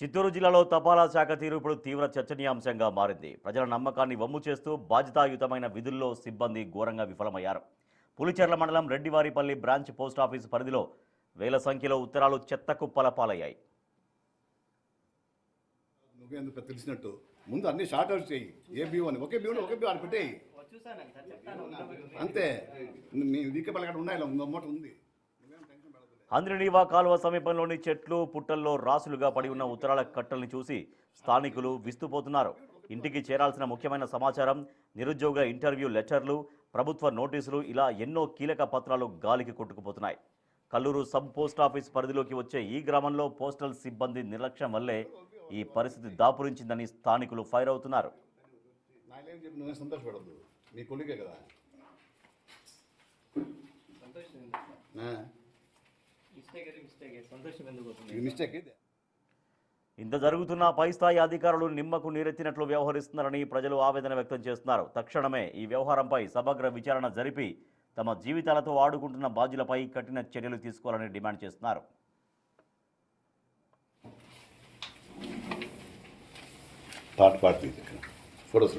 చిత్తూరు జిల్లాలో తపాలా శాఖ తీరు ఇప్పుడు తీవ్ర చర్చనీయాంశంగా మారింది. ప్రజల నమ్మకాన్ని వమ్ము చేస్తూ బాధ్యతాయుతమైన విధుల్లో సిబ్బంది ఘోరంగా విఫలమయ్యారు. పులిచెర్ల మండలం రెడ్డివారిపల్లి బ్రాంచ్ పోస్టాఫీసు పరిధిలో వేల సంఖ్యలో ఉత్తరాలు చెత్త కుప్పల పాలయ్యాయి. నువ్వేందుకు తెలిసినట్టు ముందు అన్ని షార్ట్ అవుట్ చేయి. ఏ బ్యూ అని ఒకే బ్యూ అని పెట్టేయి అంతే. మీ వీకపల్లి అక్కడ ఉన్నాయి మూట ఉంది. హంద్రినీవా కాలువ సమీపంలోని చెట్లు పుట్టల్లో రాసులుగా పడి ఉన్న ఉత్తరాల కట్టల్ని చూసి స్థానికులు విస్తుపోతున్నారు. ఇంటికి చేరాల్సిన ముఖ్యమైన సమాచారం, నిరుద్యోగ ఇంటర్వ్యూ లెటర్లు, ప్రభుత్వ నోటీసులు ఇలా ఎన్నో కీలక పత్రాలు గాలికి కొట్టుకుపోతున్నాయి. కల్లూరు సబ్ పోస్టాఫీస్ పరిధిలోకి వచ్చే ఈ గ్రామంలో పోస్టల్ సిబ్బంది నిర్లక్ష్యం వల్లే ఈ పరిస్థితి దాపురించిందని స్థానికులు ఫైర్ అవుతున్నారు. సంతోషపడద్దు, మీ కొలిగే కదా. ఇంత జరుగుతున్న పై స్థాయి అధికారులు నిమ్మకు నీరెత్తినట్లు వ్యవహరిస్తున్నారని ప్రజలు ఆవేదన వ్యక్తం చేస్తున్నారు. తక్షణమే ఈ వ్యవహారంపై సమగ్ర విచారణ జరిపి తమ జీవితాలతో ఆడుకుంటున్న బాధ్యులపై కఠిన చర్యలు తీసుకోవాలని డిమాండ్ చేస్తున్నారు. Party photos